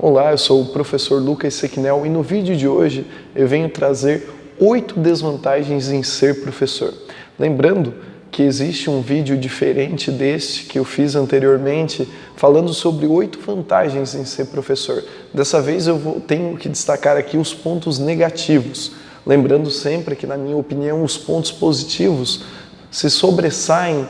Olá, eu sou o professor Lucas Sequinel e no vídeo de hoje eu venho trazer 8 desvantagens em ser professor. Lembrando que existe um vídeo diferente deste que eu fiz anteriormente falando sobre 8 vantagens em ser professor. Dessa vez tenho que destacar aqui os pontos negativos. Lembrando sempre que, na minha opinião, os pontos positivos se sobressaem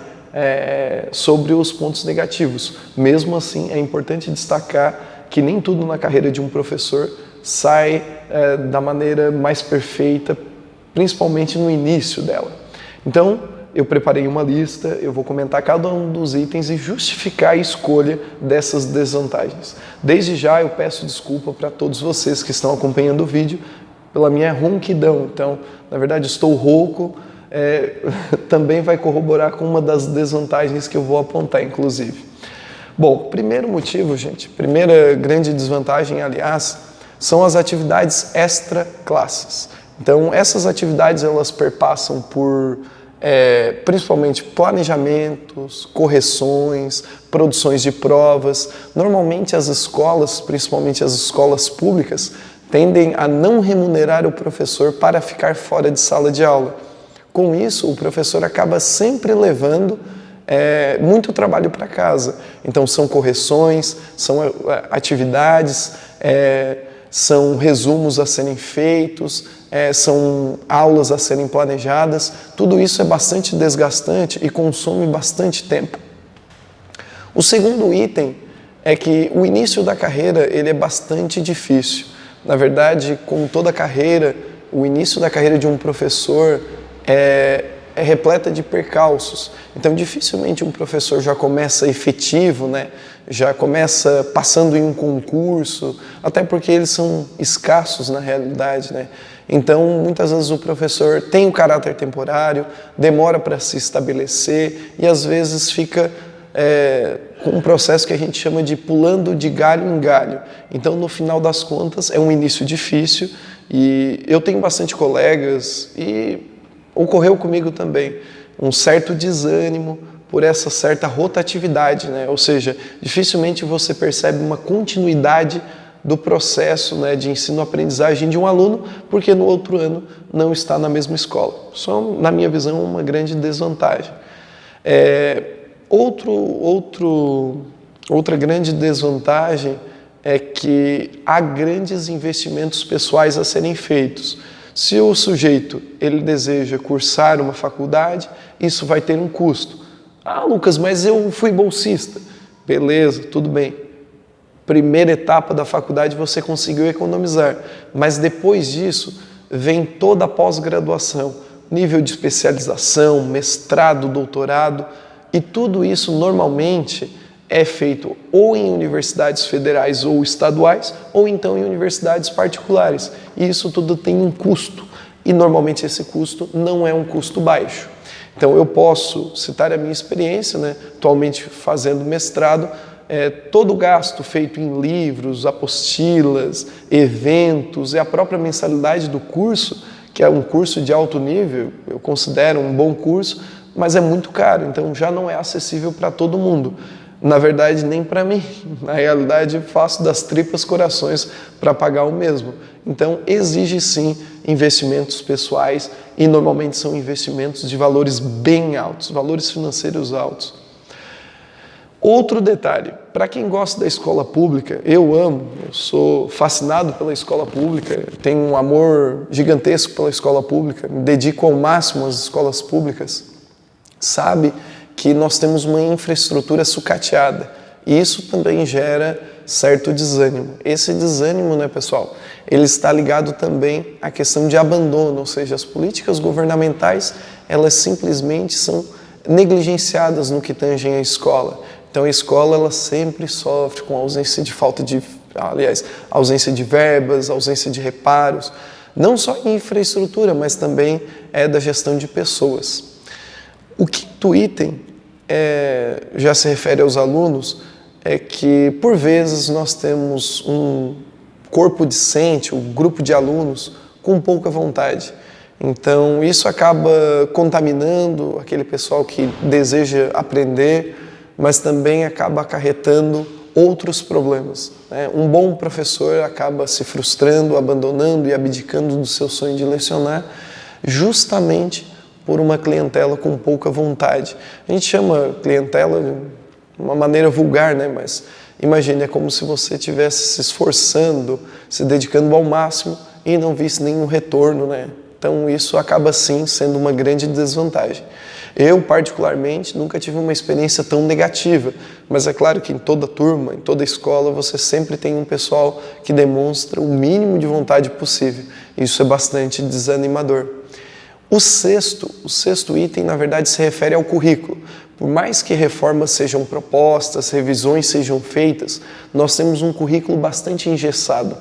sobre os pontos negativos. Mesmo assim, é importante destacar que nem tudo na carreira de um professor sai da maneira mais perfeita, principalmente no início dela. Então, eu preparei uma lista, eu vou comentar cada um dos itens e justificar a escolha dessas desvantagens. Desde já eu peço desculpa para todos vocês que estão acompanhando o vídeo pela minha ronquidão. Então, na verdade, estou rouco, também vai corroborar com uma das desvantagens que eu vou apontar, inclusive. Bom, primeiro motivo, gente, primeira grande desvantagem, aliás, são as atividades extra-classes. Então, essas atividades, elas perpassam por, principalmente, planejamentos, correções, produções de provas. Normalmente, as escolas, principalmente as escolas públicas, tendem a não remunerar o professor para ficar fora de sala de aula. Com isso, o professor acaba sempre levando muito trabalho para casa. Então, são correções, são atividades, são resumos a serem feitos, são aulas a serem planejadas. Tudo isso é bastante desgastante e consome bastante tempo. O segundo item é que o início da carreira ele é bastante difícil. Na verdade, como toda carreira, o início da carreira de um professor é repleta de percalços. Então, dificilmente um professor já começa efetivo, né? Já começa passando em um concurso, até porque eles são escassos na realidade, né? Então, muitas vezes o professor tem um caráter temporário, demora para se estabelecer e às vezes fica com um processo que a gente chama de pulando de galho em galho. Então, no final das contas, é um início difícil e eu tenho bastante colegas e ocorreu comigo também um certo desânimo por essa certa rotatividade, né? Ou seja, dificilmente você percebe uma continuidade do processo, né, de ensino-aprendizagem de um aluno, porque no outro ano não está na mesma escola. Só, na minha visão, uma grande desvantagem. Outra grande desvantagem é que há grandes investimentos pessoais a serem feitos. Se o sujeito ele deseja cursar uma faculdade, isso vai ter um custo. Ah, Lucas, mas eu fui bolsista. Beleza, tudo bem. Primeira etapa da faculdade você conseguiu economizar, mas depois disso vem toda a pós-graduação, nível de especialização, mestrado, doutorado, e tudo isso normalmente é feito ou em universidades federais ou estaduais, ou então em universidades particulares. E isso tudo tem um custo, e normalmente esse custo não é um custo baixo. Então eu posso citar a minha experiência, né, atualmente fazendo mestrado, todo o gasto feito em livros, apostilas, eventos e a própria mensalidade do curso, que é um curso de alto nível, eu considero um bom curso, mas é muito caro, então já não é acessível para todo mundo. Na verdade, nem para mim. Na realidade, faço das tripas corações para pagar o mesmo. Então, exige sim investimentos pessoais e normalmente são investimentos de valores bem altos, valores financeiros altos. Outro detalhe, para quem gosta da escola pública, eu sou fascinado pela escola pública, tenho um amor gigantesco pela escola pública, me dedico ao máximo às escolas públicas, sabe que nós temos uma infraestrutura sucateada e isso também gera certo desânimo. Esse desânimo, né, pessoal, ele está ligado também à questão de abandono, ou seja, as políticas governamentais, elas simplesmente são negligenciadas no que tangem à escola. Então a escola, ela sempre sofre com ausência de verbas, ausência de reparos, não só em infraestrutura, mas também da gestão de pessoas. O quinto item já se refere aos alunos, é que por vezes nós temos um corpo discente, um grupo de alunos com pouca vontade. Então isso acaba contaminando aquele pessoal que deseja aprender, mas também acaba acarretando outros problemas, né? Um bom professor acaba se frustrando, abandonando e abdicando do seu sonho de lecionar justamente por uma clientela com pouca vontade. A gente chama clientela de uma maneira vulgar, né? Mas imagine, é como se você estivesse se esforçando, se dedicando ao máximo e não visse nenhum retorno, né? Então isso acaba sim sendo uma grande desvantagem. Eu, particularmente, nunca tive uma experiência tão negativa, mas é claro que em toda turma, em toda escola, você sempre tem um pessoal que demonstra o mínimo de vontade possível. Isso é bastante desanimador. O sexto item, na verdade, se refere ao currículo. Por mais que reformas sejam propostas, revisões sejam feitas, nós temos um currículo bastante engessado.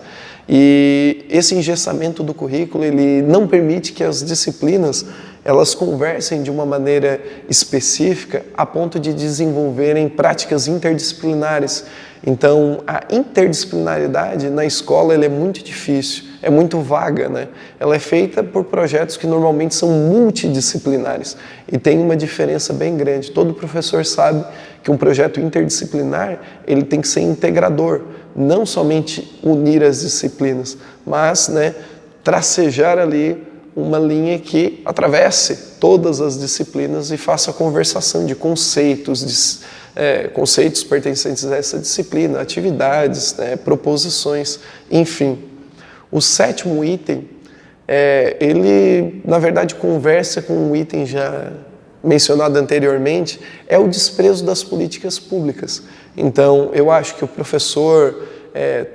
E esse engessamento do currículo, ele não permite que as disciplinas elas conversem de uma maneira específica a ponto de desenvolverem práticas interdisciplinares. Então, a interdisciplinaridade na escola ela é muito difícil, é muito vaga, né? Ela é feita por projetos que normalmente são multidisciplinares e tem uma diferença bem grande. Todo professor sabe que um projeto interdisciplinar ele tem que ser integrador, não somente unir as disciplinas, mas, né, tracejar ali uma linha que atravesse todas as disciplinas e faça a conversação de conceitos, conceitos pertencentes a essa disciplina, atividades, né, proposições, enfim. O sétimo item, ele na verdade conversa com um item já mencionado anteriormente, é o desprezo das políticas públicas. Então, eu acho que o professor,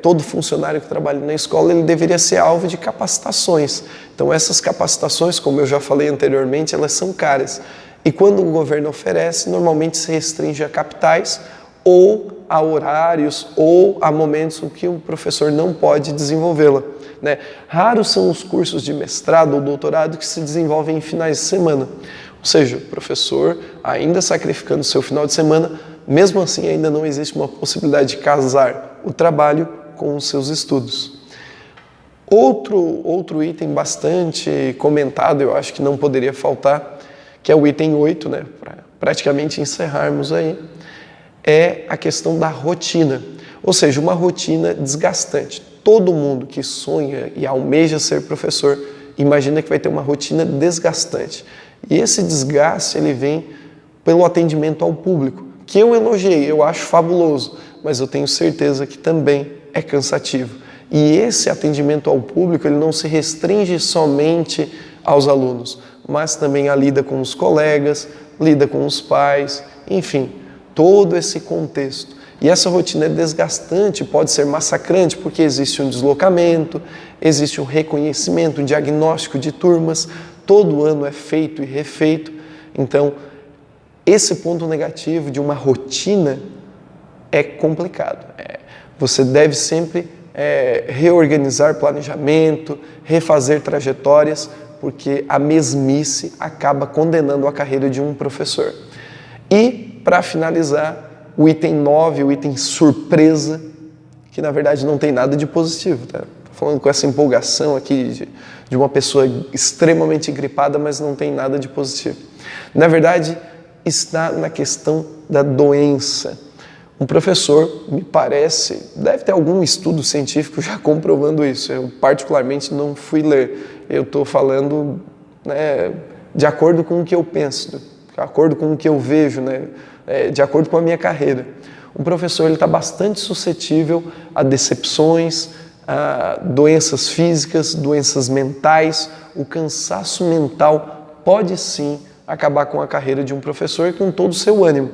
todo funcionário que trabalha na escola, ele deveria ser alvo de capacitações. Então, essas capacitações, como eu já falei anteriormente, elas são caras. E quando o governo oferece, normalmente se restringe a capitais ou a horários ou a momentos em que o professor não pode desenvolvê-la, né? Raros são os cursos de mestrado ou doutorado que se desenvolvem em finais de semana. Ou seja, o professor, ainda sacrificando o seu final de semana, mesmo assim ainda não existe uma possibilidade de casar o trabalho com os seus estudos. Outro item bastante comentado, eu acho que não poderia faltar, que é o item 8, né, para praticamente encerrarmos aí, é a questão da rotina, ou seja, uma rotina desgastante. Todo mundo que sonha e almeja ser professor imagina que vai ter uma rotina desgastante. E esse desgaste ele vem pelo atendimento ao público, que eu elogiei, eu acho fabuloso, mas eu tenho certeza que também é cansativo. E esse atendimento ao público ele não se restringe somente aos alunos, mas também a lida com os colegas, lida com os pais, enfim, todo esse contexto. E essa rotina é desgastante, pode ser massacrante, porque existe um deslocamento, existe um reconhecimento, um diagnóstico de turmas, todo ano é feito e refeito. Então, esse ponto negativo de uma rotina é complicado. Você deve sempre reorganizar planejamento, refazer trajetórias, porque a mesmice acaba condenando a carreira de um professor. E, para finalizar, o item 9, o item surpresa, que na verdade não tem nada de positivo, tá? Tô falando com essa empolgação aqui de uma pessoa extremamente gripada, mas não tem nada de positivo. Na verdade, está na questão da doença. Um professor, me parece, deve ter algum estudo científico já comprovando isso. Eu particularmente não fui ler. Eu estou falando, né, de acordo com o que eu penso, de acordo com o que eu vejo, né, de acordo com a minha carreira. Um professor está bastante suscetível a decepções, a doenças físicas, doenças mentais. O cansaço mental pode sim acabar com a carreira de um professor e com todo o seu ânimo.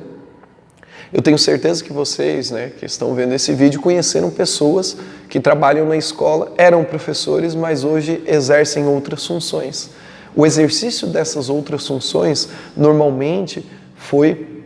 Eu tenho certeza que vocês, né, que estão vendo esse vídeo, conheceram pessoas que trabalham na escola, eram professores, mas hoje exercem outras funções. O exercício dessas outras funções, normalmente, foi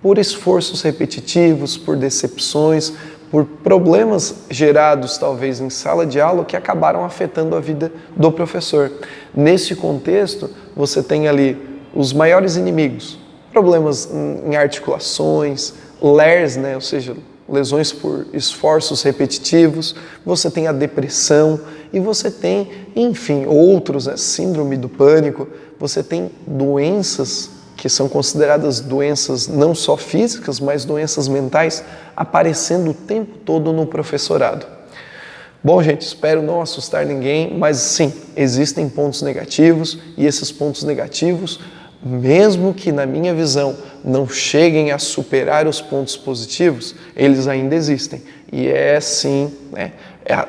por esforços repetitivos, por decepções, por problemas gerados, talvez, em sala de aula que acabaram afetando a vida do professor. Nesse contexto, você tem ali os maiores inimigos, problemas em articulações, LERs, né? Ou seja, lesões por esforços repetitivos, você tem a depressão e você tem, enfim, outros, né? Síndrome do pânico, você tem doenças que são consideradas doenças não só físicas, mas doenças mentais, aparecendo o tempo todo no professorado. Bom, gente, espero não assustar ninguém, mas sim, existem pontos negativos e esses pontos negativos, mesmo que na minha visão não cheguem a superar os pontos positivos, eles ainda existem. E é sim, né,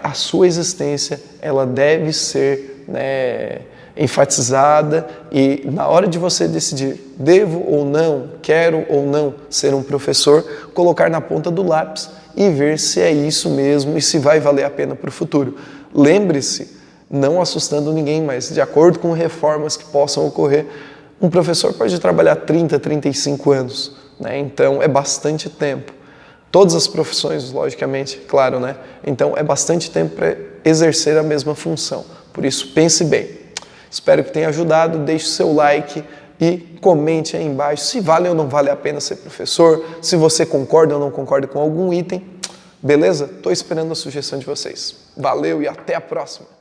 a sua existência, ela deve ser, né, enfatizada, e na hora de você decidir, devo ou não, quero ou não ser um professor, colocar na ponta do lápis e ver se é isso mesmo e se vai valer a pena para o futuro. Lembre-se, não assustando ninguém, mas de acordo com reformas que possam ocorrer, um professor pode trabalhar 30, 35 anos, né? Então é bastante tempo. Todas as profissões, logicamente, claro, né? Então é bastante tempo para exercer a mesma função. Por isso, pense bem. Espero que tenha ajudado, deixe seu like e comente aí embaixo se vale ou não vale a pena ser professor, se você concorda ou não concorda com algum item. Beleza? Estou esperando a sugestão de vocês. Valeu e até a próxima!